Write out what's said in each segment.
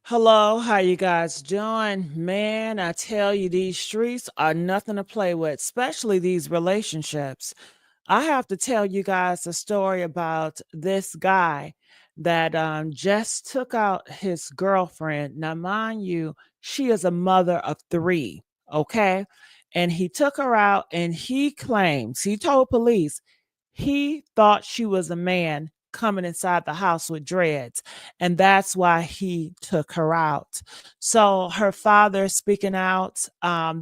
Hello, how you guys doing? Man, I tell you, these streets are nothing to play with, especially these relationships. I have to tell you guys a story about this guy that just took out his girlfriend. Now, mind you, she is a mother of three, okay? And he took her out and he told police he thought she was a man coming inside the house with dreads, and that's why he took her out. So her father speaking out,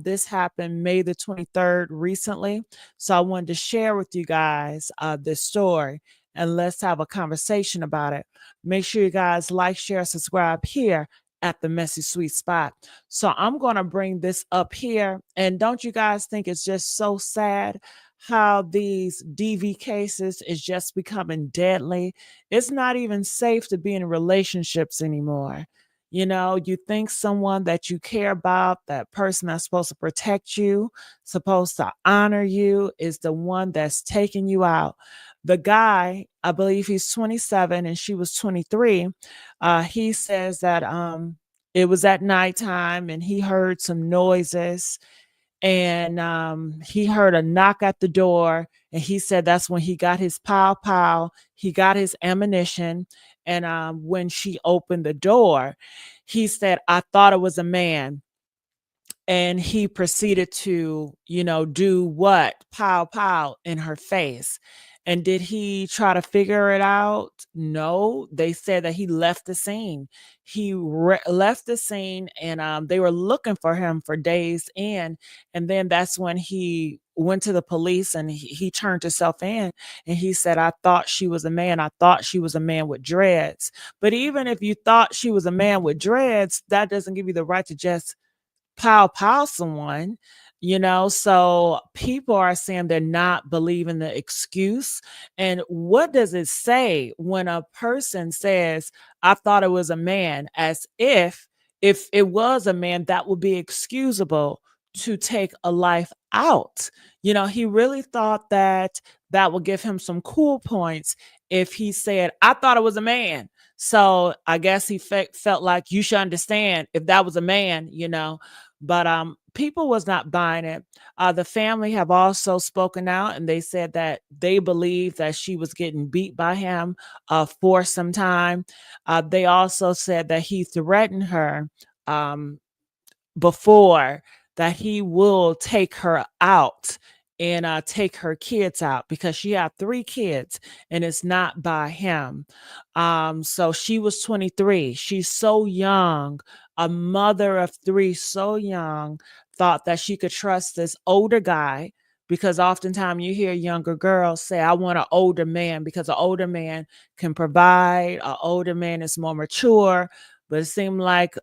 this happened May the 23rd recently. So I wanted to share with you guys this story, and let's have a conversation about it. Make sure you guys like, share, subscribe here at the Messy Sweet Spot. So I'm going to bring this up here, and don't you guys think it's just so sad how these DV cases is just becoming deadly? It's not even safe to be in relationships anymore. You know, you think someone that you care about, that person that's supposed to protect you, supposed to honor you, is the one that's taking you out. The guy, I believe he's 27 and she was 23. He says that it was at nighttime and he heard some noises, and he heard a knock at the door, and he said that's when he got his pow pow, he got his ammunition. And when she opened the door, he said, I thought it was a man. And he proceeded to, do what? Pow pow in her face. And did he try to figure it out? No. They said that he left the scene. He left the scene, and they were looking for him for days in. And then that's when he went to the police and he turned himself in, and he said, I thought she was a man. I thought she was a man with dreads. But even if you thought she was a man with dreads, that doesn't give you the right to just pow pow someone. So people are saying they're not believing the excuse. And what does it say when a person says, I thought it was a man, as if it was a man, that would be excusable to take a life out? He really thought that that would give him some cool points if he said, I thought it was a man. So I guess he felt like you should understand if that was a man. But people was not buying it. The family have also spoken out, and they said that they believe that she was getting beat by him for some time. They also said that he threatened her um, before, that he will take her out and take her kids out, because she had three kids and it's not by him. So she was 23. She's so young, a mother of three, so young, thought that she could trust this older guy, because oftentimes you hear younger girls say, I want an older man because an older man can provide, an older man is more mature. But it seemed like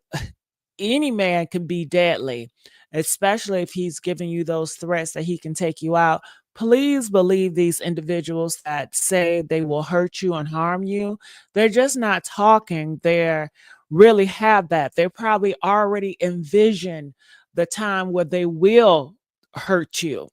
any man can be deadly, especially if he's giving you those threats that he can take you out. Please believe these individuals that say they will hurt you and harm you. They're just not talking. They're really have that. They probably already envision the time where they will hurt you.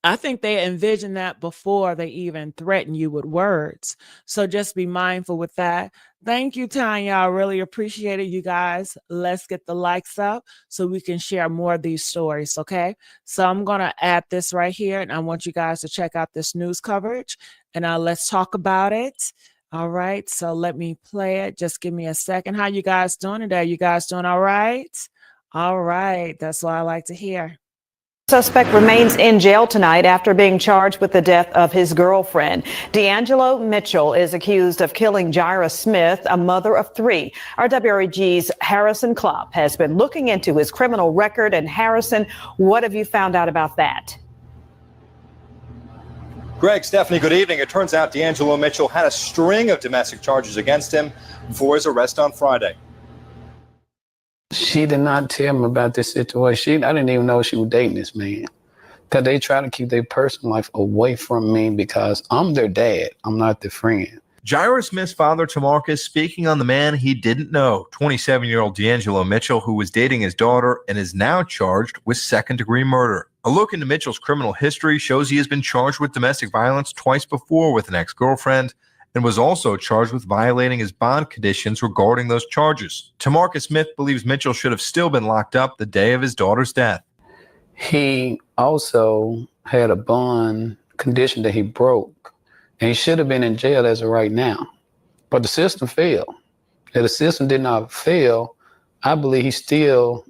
I think they envision that before they even threaten you with words. So just be mindful with that. Thank you, Tanya. I really appreciate it, you guys. Let's get the likes up so we can share more of these stories, okay? So I'm going to add this right here, and I want you guys to check out this news coverage, and let's talk about it. All right, so let me play it. Just give me a second. How you guys doing today? You guys doing all right? All right, that's what I like to hear. Suspect remains in jail tonight after being charged with the death of his girlfriend. Deangelo Mitchell is accused of killing Jyrah Smith, a mother of three. Our WREG's Harrison Klopp has been looking into his criminal record. And Harrison, what have you found out about that? Greg, Stephanie, good evening. It turns out Deangelo Mitchell had a string of domestic charges against him before his arrest on Friday. She did not tell me about this situation. I didn't even know she was dating this man, because they try to keep their personal life away from me because I'm their dad. I'm not their friend. Jyrah Smith's father, Tamarcus, speaking on the man he didn't know, 27-year-old Deangelo Mitchell, who was dating his daughter and is now charged with second-degree murder. A look into Mitchell's criminal history shows he has been charged with domestic violence twice before with an ex-girlfriend, and was also charged with violating his bond conditions regarding those charges. Tamarcus Smith believes Mitchell should have still been locked up the day of his daughter's death. He also had a bond condition that he broke, and he should have been in jail as of right now. But the system failed. If the system did not fail, I believe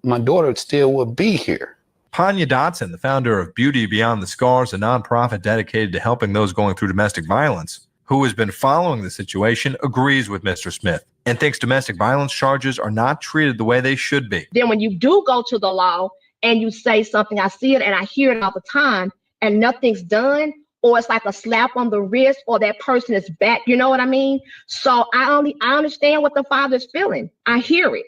my daughter still would be here. Panya Dotson, the founder of Beauty Beyond the Scars, a nonprofit dedicated to helping those going through domestic violence, who has been following the situation, agrees with Mr. Smith and thinks domestic violence charges are not treated the way they should be. Then when you do go to the law and you say something, I see it and I hear it all the time, and nothing's done, or it's like a slap on the wrist, or that person is back, you know what I mean? So I understand what the father's feeling. I hear it.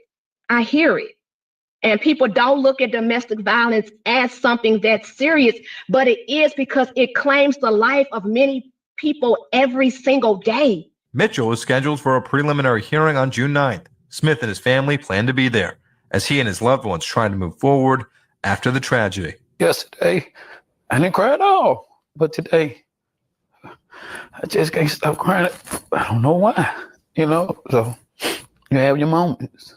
And people don't look at domestic violence as something that's serious, but it is, because it claims the life of many people every single day. Mitchell is scheduled for a preliminary hearing on June 9th. Smith and his family plan to be there as he and his loved ones try to move forward after the tragedy. Yesterday, I didn't cry at all, but today, I just can't stop crying. I don't know why, so you have your moments.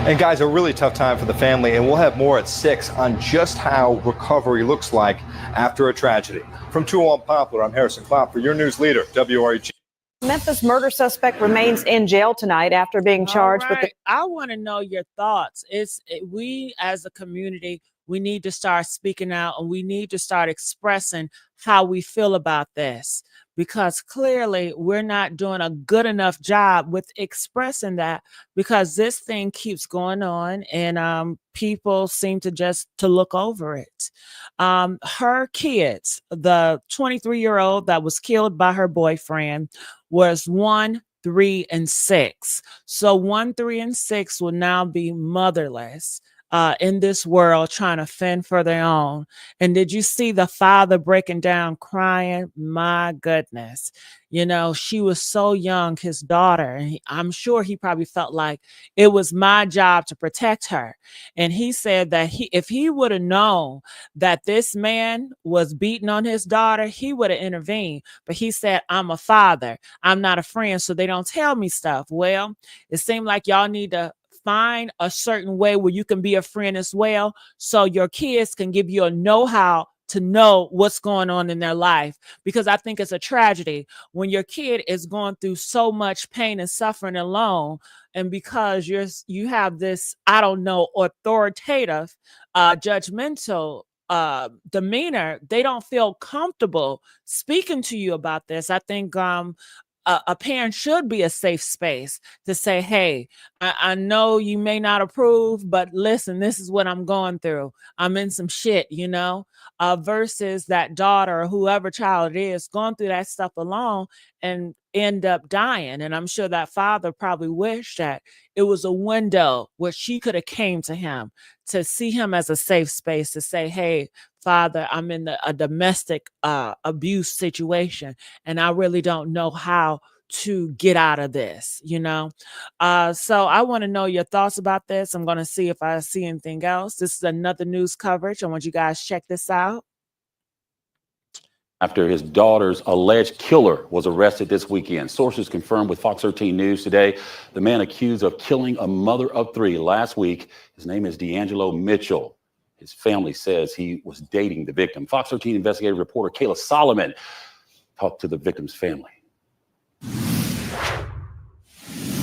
And guys, a really tough time for the family, and we'll have more at 6 on just how recovery looks like after a tragedy. From 201 Poplar, I'm Harrison Klopp for your news leader, WREG. Memphis murder suspect remains in jail tonight after being charged with the... I want to know your thoughts. We as a community, we need to start speaking out, and we need to start expressing how we feel about this, because clearly we're not doing a good enough job with expressing that, because this thing keeps going on and people seem to look over it. Her kids, the 23-year-old that was killed by her boyfriend, was 1, 3, and 6. So 1, 3, and 6 will now be motherless in this world, trying to fend for their own. And did you see the father breaking down, crying? My goodness. She was so young, his daughter, and I'm sure he probably felt like it was my job to protect her. And he said that if he would have known that this man was beating on his daughter, he would have intervened. But he said, I'm a father. I'm not a friend, so they don't tell me stuff. Well, it seemed like y'all need to find a certain way where you can be a friend as well, so your kids can give you a know-how to know what's going on in their life. Because I think it's a tragedy when your kid is going through so much pain and suffering alone, and because you have this, I don't know, authoritative, judgmental demeanor, they don't feel comfortable speaking to you about this. I think a parent should be a safe space to say, hey, I know you may not approve, but listen, this is what I'm going through. I'm in some shit, versus that daughter or whoever child it is going through that stuff alone and end up dying. And I'm sure that father probably wished that it was a window where she could have came to him, to see him as a safe space, to say, hey, Father, I'm in a domestic abuse situation, and I really don't know how to get out of this, So I want to know your thoughts about this. I'm going to see if I see anything else. This is another news coverage. I want you guys to check this out. After his daughter's alleged killer was arrested this weekend. Sources confirmed with Fox 13 News today, the man accused of killing a mother of 3 last week. His name is Deangelo Mitchell. His family says he was dating the victim. Fox 13 investigative reporter Kayla Solomon talked to the victim's family.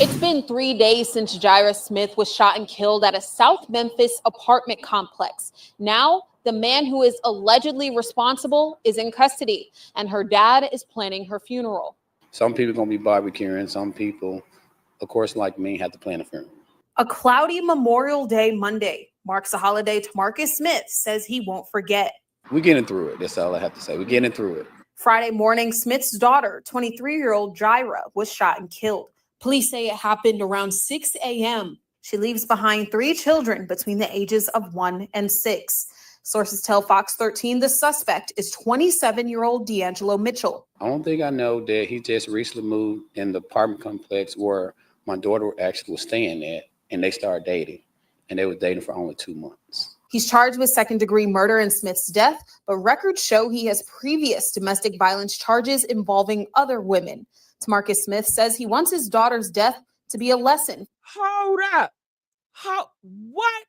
It's been 3 days since Jyrah Smith was shot and killed at a South Memphis apartment complex. Now, the man who is allegedly responsible is in custody, and her dad is planning her funeral. Some people are going to be barbecuing. Some people, of course, like me, have to plan a funeral. A cloudy Memorial Day Monday marks a holiday Tamarcus Smith says he won't forget. We're getting through it. That's all I have to say. We're getting through it. Friday morning, Smith's daughter, 23-year-old Jyrah, was shot and killed. Police say it happened around 6 a.m. She leaves behind 3 children between the ages of 1 and 6. Sources tell Fox 13 the suspect is 27-year-old Deangelo Mitchell. I don't think I know that he just recently moved in the apartment complex where my daughter actually was staying at, and they started dating. And they were dating for only 2 months. He's charged with second-degree murder in Smith's death, but records show he has previous domestic violence charges involving other women. Tamarcus Smith says he wants his daughter's death to be a lesson. Hold up. What?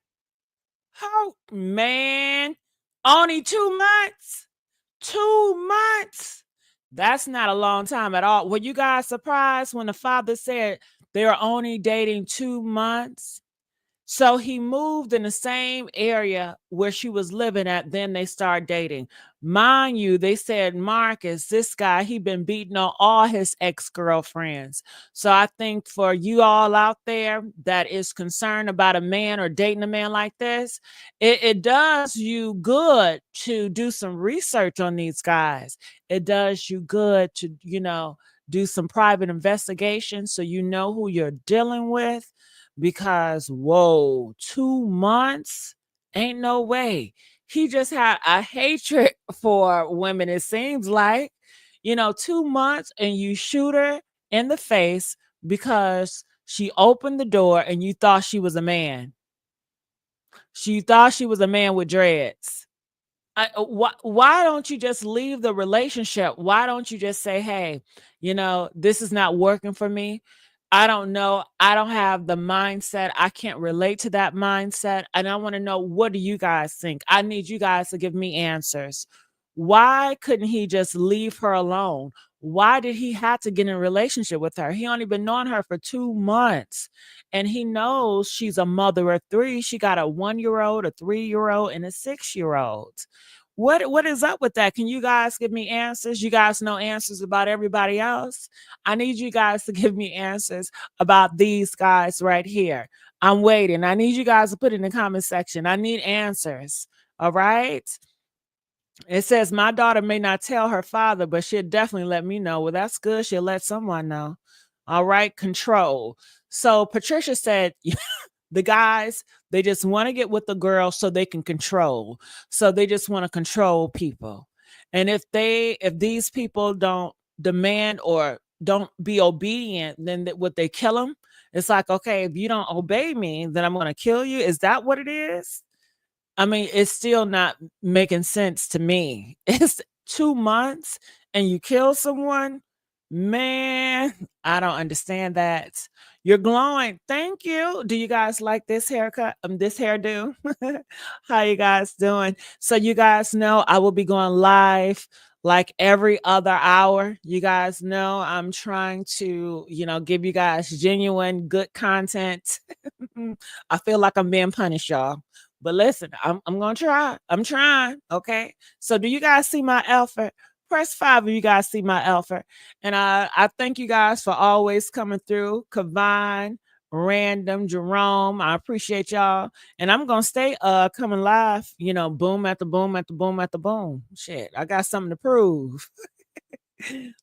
Man, only 2 months? 2 months? That's not a long time at all. Were you guys surprised when the father said they're only dating 2 months? So he moved in the same area where she was living at. Then they start dating. Mind you, they said, Marcus, this guy, he been beating on all his ex-girlfriends. So I think for you all out there that is concerned about a man or dating a man like this, it does you good to do some research on these guys. It does you good to, do some private investigation so you know who you're dealing with. Because, whoa, 2 months? Ain't no way. He just had a hatred for women, it seems like. 2 months and you shoot her in the face because she opened the door and you thought she was a man. She thought she was a man with dreads. Why don't you just leave the relationship? Why don't you just say, hey, this is not working for me. I don't know. I don't have the mindset. I can't relate to that mindset. And I want to know, what do you guys think? I need you guys to give me answers. Why couldn't he just leave her alone? Why did he have to get in a relationship with her? He only been knowing her for 2 months. And he knows she's a mother of 3. She got a 1-year-old, a 3-year-old, and a 6-year-old. What is up with that? Can you guys give me answers? You guys know answers about everybody else. I need you guys to give me answers about these guys right here. I'm waiting. I need you guys to put it in the comment section. I need answers. All right. It says my daughter may not tell her father, but she'll definitely let me know. Well, that's good. She'll let someone know. All right. Control. So Patricia said, the guys, they just want to get with the girl so they can control. So they just want to control people. And if these people don't demand or don't be obedient, then would they kill them? It's like, okay, if you don't obey me, then I'm going to kill you. Is that what it is? I mean, it's still not making sense to me. It's 2 months and you kill someone. Man, I don't understand that. You're glowing. Thank you. Do you guys like this haircut? This hairdo? How you guys doing? So you guys know I will be going live like every other hour. You guys know I'm trying to, give you guys genuine good content. I feel like I'm being punished, y'all. But listen, I'm gonna try. I'm trying. Okay. So do you guys see my effort? Press 5 if you guys see my effort. And I thank you guys for always coming through. Kavine, Random, Jerome, I appreciate y'all. And I'm gonna stay coming live, boom after boom after boom after boom. Shit, I got something to prove.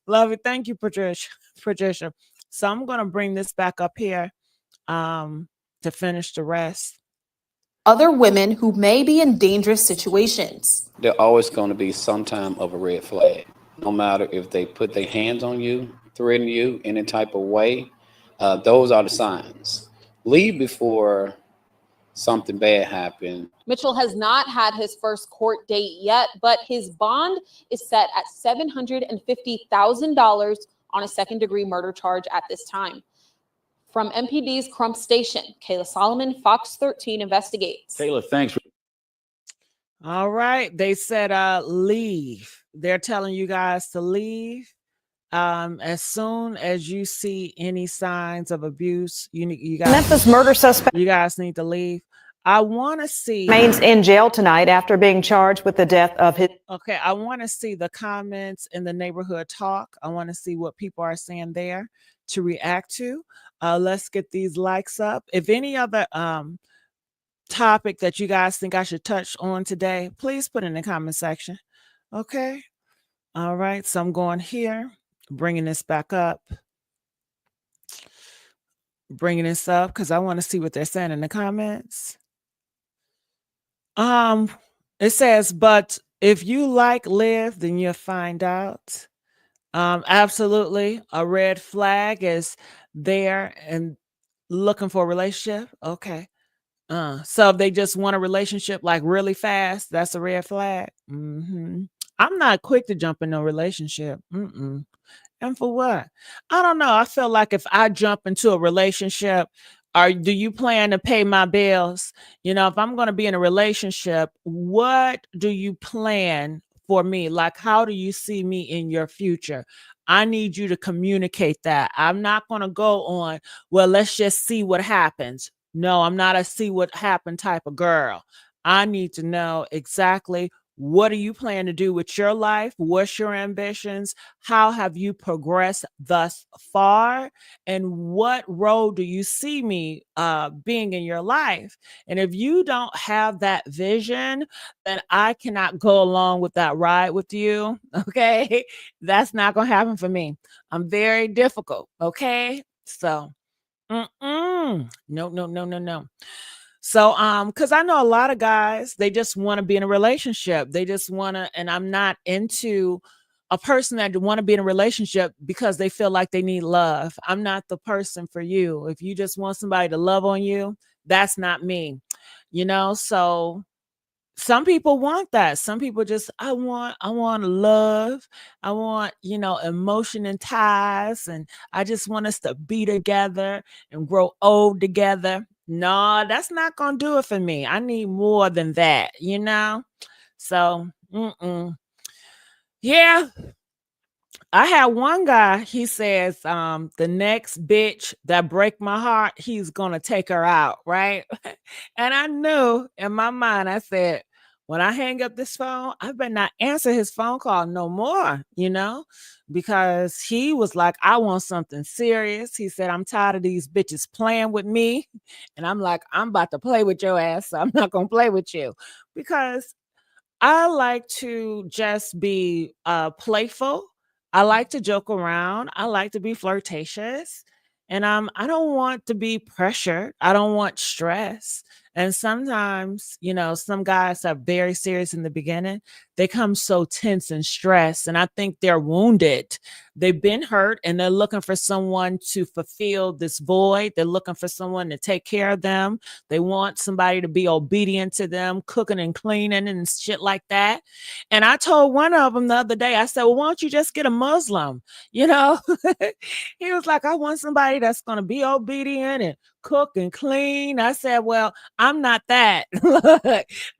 Love it. Thank you, Patricia. So I'm gonna bring this back up here to finish the rest. Other women who may be in dangerous situations. They're always going to be some time of a red flag. No matter if they put their hands on you, threaten you any type of way, those are the signs. Leave before something bad happens. Mitchell has not had his first court date yet, but his bond is set at $750,000 on a second-degree murder charge at this time. From MPD's Crump Station, Kayla Solomon, Fox 13 investigates. Kayla, thanks. All right. They said leave. They're telling you guys to leave. As soon as you see any signs of abuse, you guys, Memphis murder suspect, you guys need to leave. I want to see. remains in jail tonight after being charged with the death of his. Okay, I want to see the comments in the neighborhood talk. I want to see what people are saying there to react to. Let's get these likes up. If any other topic that you guys think I should touch on today, please put in the comment section. Okay. All right. So I'm going here, bringing this back up. Bringing this up because I want to see what they're saying in the comments. It says, but if you live, then you'll find out. Absolutely. A red flag is there and looking for a relationship. Okay. So if they just want a relationship like really fast, that's a red flag. I'm not quick to jump in a relationship. And for what? I don't know. I feel like if I jump into a relationship, or do you plan to pay my bills? If I'm going to be in a relationship, what do you plan for me? Like, how do you see me in your future? I need you to communicate that. I'm not going to go on, well, let's just see what happens. No, I'm not a see what happened type of girl. I need to know exactly, what do you plan to do with your life? What's your ambitions? How have you progressed thus far? And what role do you see me being in your life? And if you don't have that vision, then I cannot go along with that ride with you. Okay. That's not going to happen for me. I'm very difficult. Okay. So, no, no, no, no, no. So, because I know a lot of guys, they just want to be in a relationship. They just want to, and I'm not into a person that want to be in a relationship because they feel like they need love. I'm not the person for you. If you just want somebody to love on you, that's not me. So some people want that. Some people just, I want love. I want, emotion and ties. And I just want us to be together and grow old together. No, that's not going to do it for me. I need more than that, So, yeah. I had one guy, he says, the next bitch that break my heart, he's going to take her out, right? And I knew in my mind, I said, when I hang up this phone, I better not answer his phone call no more, because he was like, I want something serious. He said, I'm tired of these bitches playing with me. And I'm like, I'm about to play with your ass. So I'm not going to play with you, because I like to just be playful. I like to joke around. I like to be flirtatious. And I don't want to be pressured. I don't want stress. And sometimes, some guys are very serious in the beginning. They come so tense and stressed. And I think they're wounded. They've been hurt and they're looking for someone to fulfill this void. They're looking for someone to take care of them. They want somebody to be obedient to them, cooking and cleaning and shit like that. And I told one of them the other day, I said, well, why don't you just get a Muslim? He was like, I want somebody that's going to be obedient and cook and clean. I said, well, I'm not that.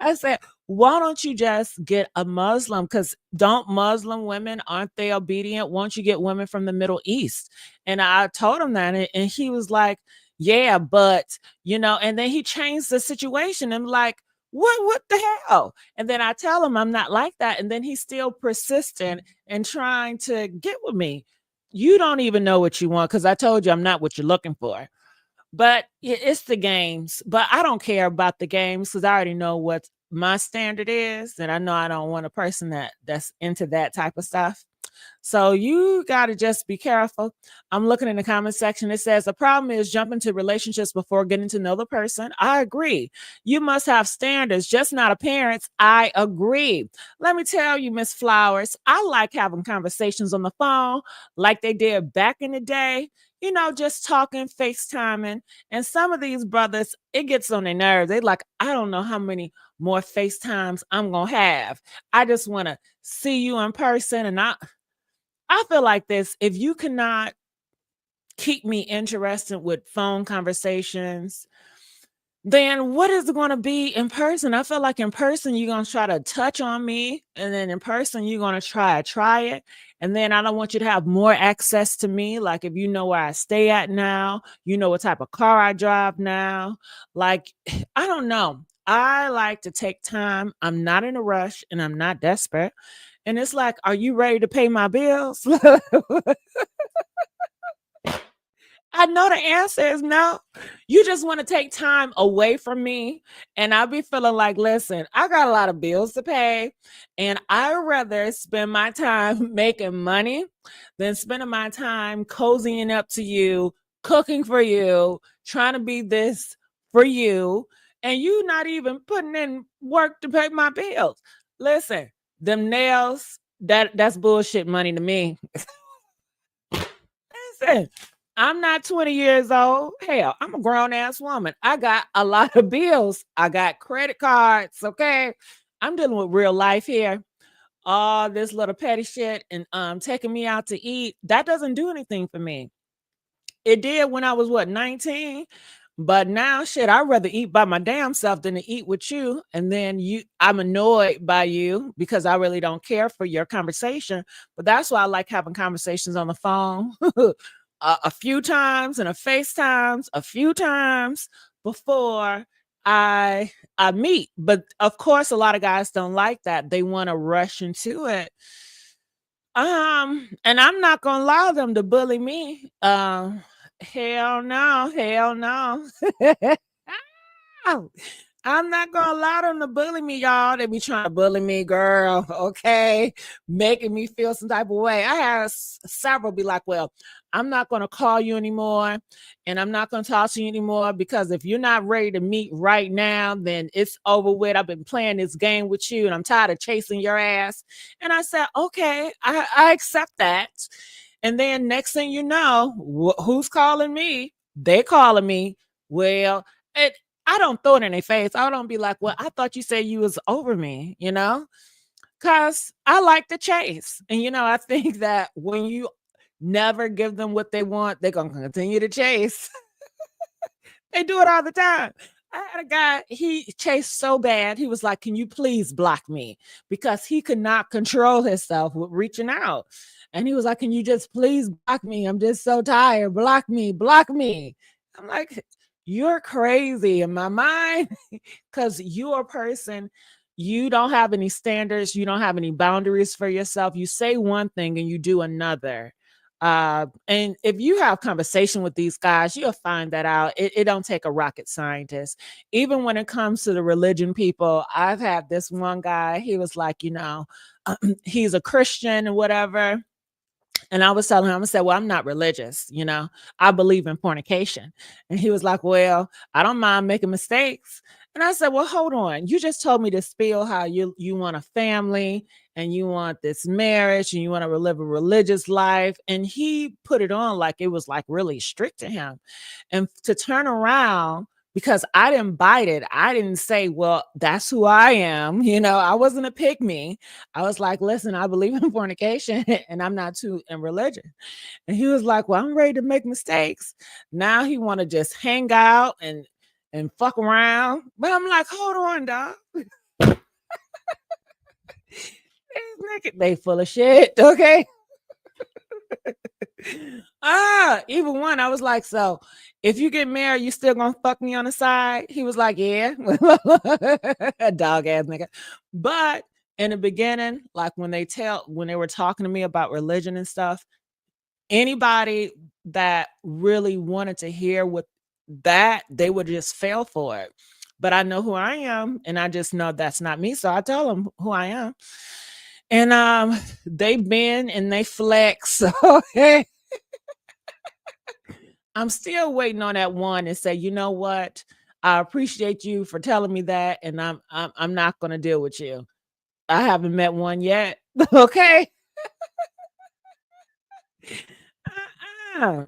I said, why don't you just get a Muslim? Because don't Muslim women, aren't they obedient? Why don't you get women from the Middle East? And I told him that, and he was like, yeah, but, and then he changed the situation. I'm like, what the hell? And then I tell him I'm not like that. And then he's still persistent and trying to get with me. You don't even know what you want, because I told you I'm not what you're looking for. But it's the games. But I don't care about the games, because I already know what my standard is. And I know I don't want a person that's into that type of stuff. So you got to just be careful. I'm looking in the comment section. It says the problem is jumping to relationships before getting to know the person. I agree. You must have standards, just not appearance. I agree. Let me tell you, Miss Flowers, I like having conversations on the phone like they did back in the day. Just talking, FaceTiming. And some of these brothers, it gets on their nerves. They like, I don't know how many more FaceTimes I'm going to have. I just want to see you in person. And I feel like this, if you cannot keep me interested with phone conversations, then what is it going to be in person? I feel like in person, you're going to try to touch on me. And then in person, you're going to try it. And then I don't want you to have more access to me. Like if you know where I stay at now, you know what type of car I drive now. Like, I don't know. I like to take time. I'm not in a rush and I'm not desperate. And it's like, are you ready to pay my bills? I know the answer is no. You just want to take time away from me. And I'll be feeling like, listen, I got a lot of bills to pay. And I'd rather spend my time making money than spending my time cozying up to you, cooking for you, trying to be this for you. And you not even putting in work to pay my bills. Listen, them nails, that's bullshit money to me. Listen, I'm not 20 years old. Hell, I'm a grown ass woman. I got a lot of bills. I got credit cards. Okay. I'm dealing with real life here. All this little petty shit and taking me out to eat. That doesn't do anything for me. It did when I was 19. But now shit, I'd rather eat by my damn self than to eat with you. And then I'm annoyed by you because I really don't care for your conversation. But that's why I like having conversations on the phone. A few times and a FaceTimes a few times before I meet. But of course, a lot of guys don't like that. They want to rush into it. And I'm not gonna allow them to bully me. Hell no, hell no. Oh, I'm not gonna allow them to bully me, y'all. They be trying to bully me, girl. Okay, making me feel some type of way. I had several be like, "Well, I'm not gonna call you anymore, and I'm not gonna talk to you anymore because if you're not ready to meet right now, then it's over with. I've been playing this game with you, and I'm tired of chasing your ass." And I said, "Okay, I accept that." And then next thing you know, who's calling me? They calling me. Well, it I don't throw it in their face. I don't be like, "Well, I thought you said you was over me," because I like to chase. And, I think that when you never give them what they want, they're going to continue to chase. They do it all the time. I had a guy, he chased so bad. He was like, "Can you please block me?" Because he could not control himself with reaching out. And he was like, "Can you just please block me? I'm just so tired. Block me, block me." I'm like, "You're crazy in my mind." Because you're a person, you don't have any standards, you don't have any boundaries for yourself. You say one thing and you do another. And if you have conversation with these guys, you'll find that out. It don't take a rocket scientist. Even when it comes to the religion people, I've had this one guy, he was like, he's a Christian and whatever. And I was telling him, I said, "Well, I'm not religious, I believe in fornication." And he was like, "Well, I don't mind making mistakes." And I said, "Well, hold on. You just told me to spill how you want a family and you want this marriage and you want to live a religious life." And he put it on like it was like really strict to him. And to turn around, because I didn't bite it. I didn't say, "Well, that's who I am." I wasn't a pygmy. I was like, "Listen, I believe in fornication and I'm not too in religion." And he was like, "Well, I'm ready to make mistakes." Now he want to just hang out and fuck around. But I'm like, "Hold on, dog." They full of shit, okay? Even one, I was like, "So if you get married, you still gonna fuck me on the side?" He was like, "Yeah." A dog ass nigga. But in the beginning, like when they were talking to me about religion and stuff, anybody that really wanted to hear what that, they would just fail for it. But I know who I am, and I just know that's not me. So I tell them who I am. And they bend and they flex. Okay. I'm still waiting on that one and say, "You know what? I appreciate you for telling me that, and I'm not gonna deal with you." I haven't met one yet. Okay.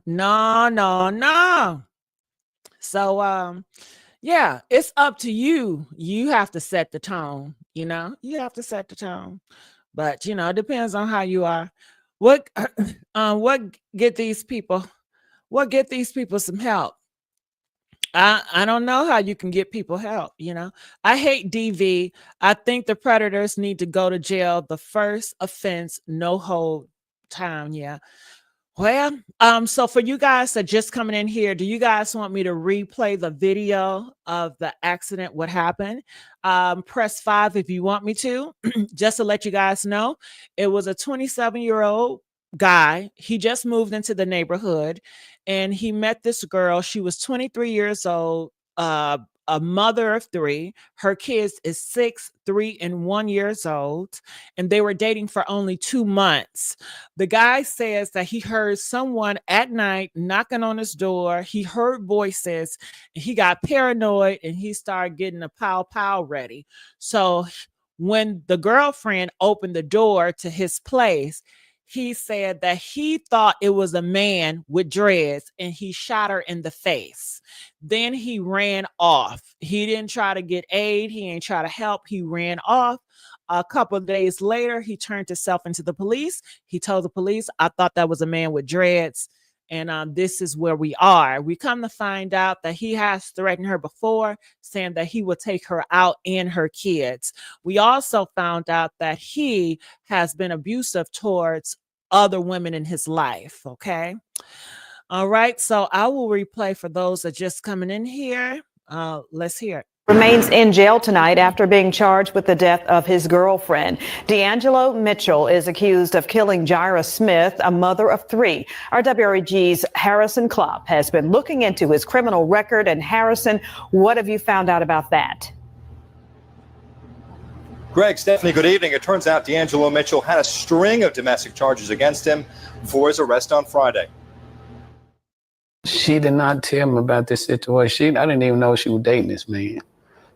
No, no, no. So yeah, it's up to you. You have to set the tone, you have to set the tone. But it depends on how you are. What what get these people some help? I don't know how you can get people help. I hate DV. I think the predators need to go to jail. The first offense, no hold time. Yeah. Well, so for you guys that just coming in here, do you guys want me to replay the video of the accident? What happened? Press 5 if you want me to. Just to let you guys know, it was a 27-year-old guy. He just moved into the neighborhood and he met this girl. She was 23 years old, a mother of 3. Her kids is 6, 3, and 1 years old, and they were dating for only 2 months. The guy says that he heard someone at night knocking on his door. He heard voices, and he got paranoid, and he started getting a pow pow ready. So when the girlfriend opened the door to his place, he said that he thought it was a man with dreads and he shot her in the face. Then he ran off. He didn't try to get aid. He ain't try to help. He ran off. A couple of days later, he turned himself into the police. He told the police, I thought that was a man with dreads. And this is where we are. We come to find out that he has threatened her before, saying that he would take her out and her kids. We also found out that he has been abusive towards other women in his life. Okay. All right. So I will replay for those that are just coming in here. Let's hear it. Remains in jail tonight after being charged with the death of his girlfriend. Deangelo Mitchell is accused of killing Jyrah Smith, a mother of three. Our WREG's Harrison Klopp has been looking into his criminal record. And Harrison, what have you found out about that? Greg, Stephanie, good evening. It turns out Deangelo Mitchell had a string of domestic charges against him before his arrest on Friday. She did not tell me about this situation. I didn't even know she was dating this man.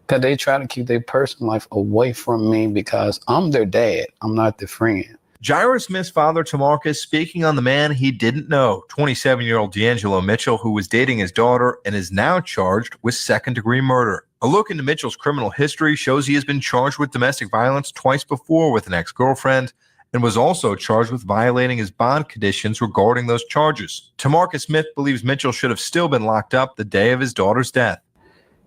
Because they try to keep their personal life away from me because I'm their dad. I'm not their friend. Jyrah Smith's father, Tamarcus, speaking on the man he didn't know, 27-year-old Deangelo Mitchell, who was dating his daughter and is now charged with second-degree murder. A look into Mitchell's criminal history shows he has been charged with domestic violence twice before with an ex-girlfriend and was also charged with violating his bond conditions regarding those charges. Tamarcus Smith believes Mitchell should have still been locked up the day of his daughter's death.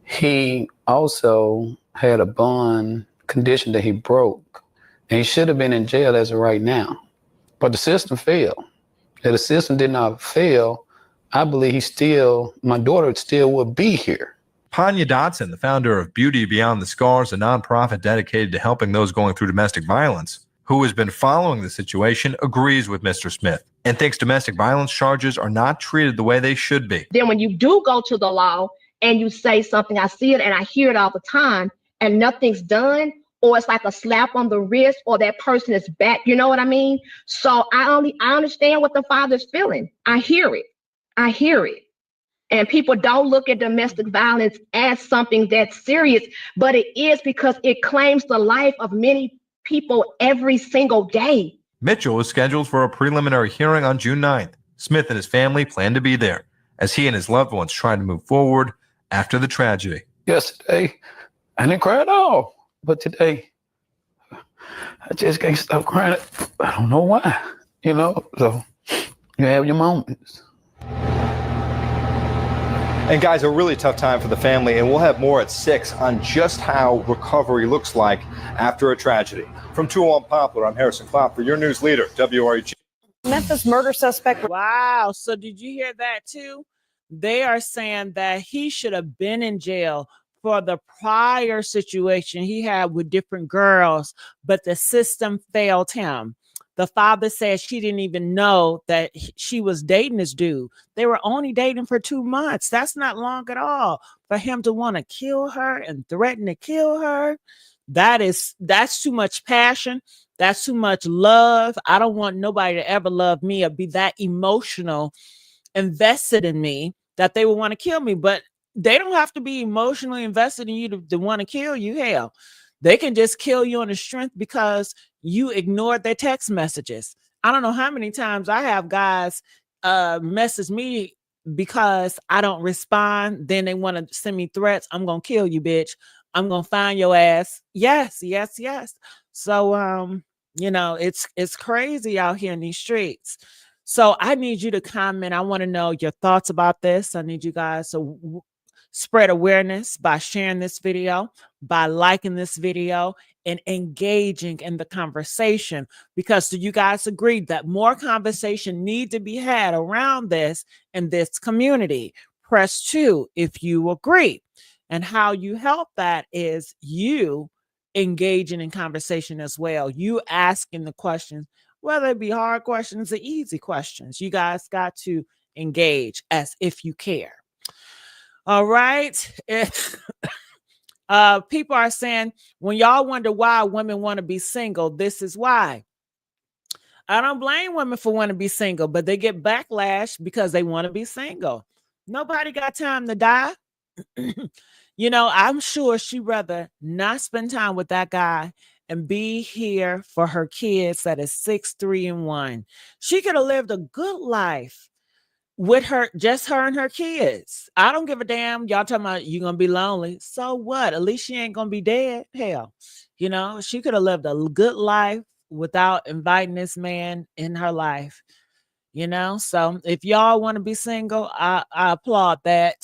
He also had a bond condition that he broke, and he should have been in jail as of right now. But the system failed. If the system did not fail, I believe my daughter still would be here. Panya Dotson, the founder of Beauty Beyond the Scars, a nonprofit dedicated to helping those going through domestic violence, who has been following the situation, agrees with Mr. Smith and thinks domestic violence charges are not treated the way they should be. Then when you do go to the law and you say something, I see it and I hear it all the time, and nothing's done, or it's like a slap on the wrist, or that person is back, you know what I mean? So I understand what the father's feeling. I hear it. And people don't look at domestic violence as something that's serious, but it is, because it claims the life of many people every single day. Mitchell is scheduled for a preliminary hearing on June 9th. Smith and his family plan to be there as he and his loved ones try to move forward after the tragedy. Yesterday, I didn't cry at all. But today, I just can't stop crying. I don't know why, so you have your moments. And guys, a really tough time for the family, and we'll have more at 6 on just how recovery looks like after a tragedy. From 201 Poplar, I'm Harrison Klopp for your news leader, WREG. Memphis murder suspect. Wow. So did you hear that too? They are saying that he should have been in jail for the prior situation he had with different girls, but the system failed him. The father said she didn't even know that she was dating this dude. They were only dating for 2 months. That's not long at all for him to want to kill her and threaten to kill her. That's too much passion. That's too much love. I don't want nobody to ever love me or be that emotional invested in me that they would want to kill me. But they don't have to be emotionally invested in you to want to kill you. Hell, they can just kill you on the strength because you ignored their text messages. I don't know how many times I have guys message me because I don't respond. Then they want to send me threats. I'm going to kill you, bitch. I'm going to find your ass. Yes. So, it's crazy out here in these streets. So I need you to comment. I want to know your thoughts about this. I need you guys to spread awareness by sharing this video, by liking this video, and engaging in the conversation. Because do you guys agree that more conversation need to be had around this in this community? Press 2 if you agree. And how you help that is you engaging in conversation as well. You asking the questions, whether it be hard questions or easy questions. You guys got to engage as if you care. All right. People are saying, when y'all wonder why women want to be single, this is why. I don't blame women for wanting to be single, but they get backlash because they want to be single. Nobody got time to die. I'm sure she'd rather not spend time with that guy and be here for her kids that is 6, 3, and 1. She could have lived a good life with her, just her and her kids. I don't give a damn. Y'all talking about you gonna be lonely. So what? At least she ain't gonna be dead. Hell, you know, she could have lived a good life without inviting this man in her life. You know, so if y'all want to be single, I applaud that.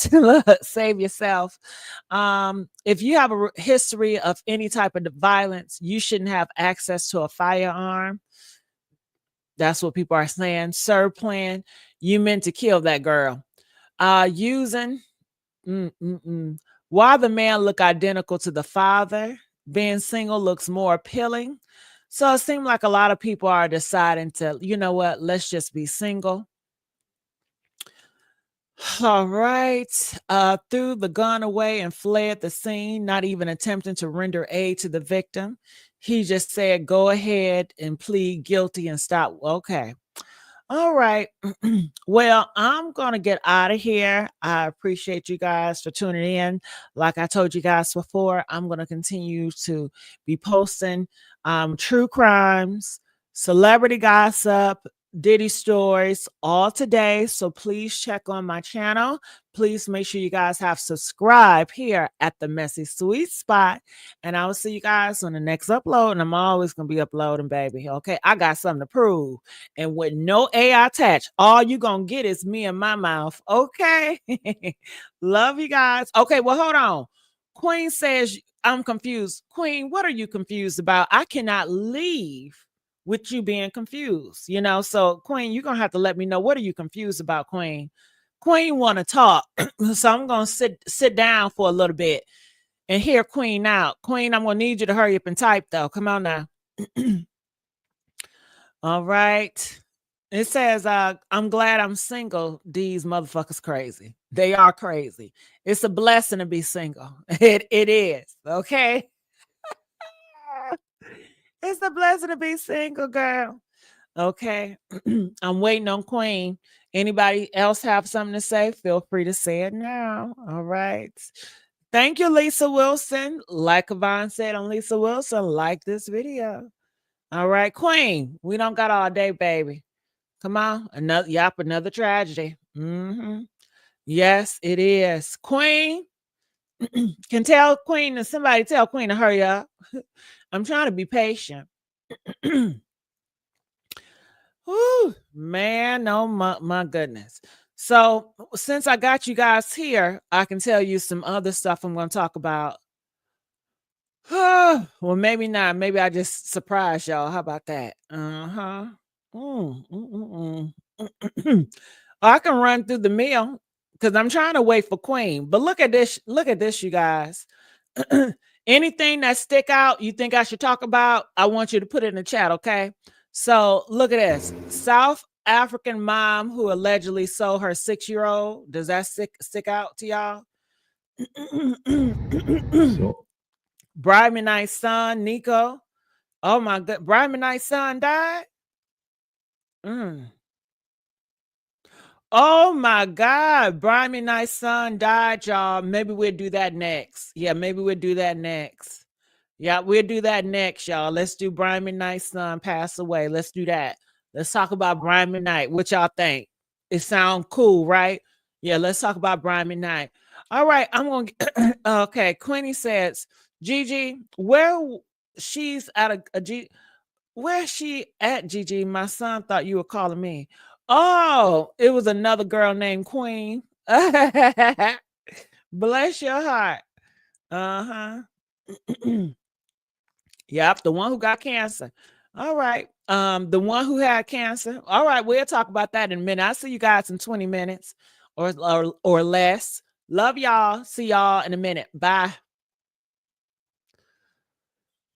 Save yourself. If you have a history of any type of violence, you shouldn't have access to a firearm. That's what people are saying. Sir, plan, you meant to kill that girl. Using, why the man look identical to the father? Being single looks more appealing. So it seems like a lot of people are deciding to, you know what, let's just be single. All right. Threw the gun away and fled the scene, not even attempting to render aid to the victim. He just said, go ahead and plead guilty and stop. Okay. All right. Well, I'm going to get out of here. I appreciate you guys for tuning in. Like I told you guys before, I'm going to continue to be posting true crimes, celebrity gossip, Diddy stories all today. So please check on my channel. Please make sure you guys have subscribed here at the Messy Sweet Spot. And I will see you guys on the next upload. And I'm always going to be uploading, baby. Okay. I got something to prove. And with no AI attached, all you going to get is me and my mouth. Okay. Love you guys. Okay. Well, hold on. Queen says, I'm confused. Queen, what are you confused about? I cannot leave with you being confused, you know? So Queen, you're going to have to let me know. What are you confused about, Queen? Queen want to talk. So I'm going to sit down for a little bit and hear Queen out. Queen, I'm going to need you to hurry up and type though. Come on now. All right. It says, I'm glad I'm single. These motherfuckers crazy. They are crazy. It's a blessing to be single. It is. Okay. It's a blessing to be single, girl. Okay. I'm waiting on Queen. Anybody else have something to say? Feel free to say it now. All right. Thank you, Lisa Wilson. Like Yvonne said on Lisa Wilson, like this video. All right, Queen. We don't got all day, baby. Come on. Another tragedy. Yes, it is. Queen. Can tell Queen and somebody tell Queen to hurry up. I'm trying to be patient. Whew, man, oh my goodness. So since I got you guys here, I can tell you some other stuff I'm going to talk about. Well, maybe not. Maybe I just surprise y'all. How about that? I can run through the meal because I'm trying to wait for Queen. But look at this. Look at this, you guys. Anything that stick out you think I should talk about, I want you to put it in the chat, okay? So look at this. South African mom who allegedly sold her 6-year-old. Does that stick out to y'all? Brian McKnight's son, Nico. Oh my God. Brian McKnight's son died? Oh my God. Brian McKnight's son died, y'all. Maybe we'll do that next. Yeah, maybe we'll do that next. Yeah, we'll do that next, y'all. Let's do Brian McKnight's son pass away. Let's do that. Let's talk about Brian McKnight. What y'all think? It sound cool, right? Yeah, let's talk about Brian McKnight. All right, I'm going to, okay, Queenie says, Gigi, where she's at where's she at, Gigi? My son thought you were calling me. Oh, it was another girl named Queen. Bless your heart. Yep, the one who got cancer. All right. The one who had cancer. All right, we'll talk about that in a minute. I'll see you guys in 20 minutes or less. Love y'all. See y'all in a minute. Bye.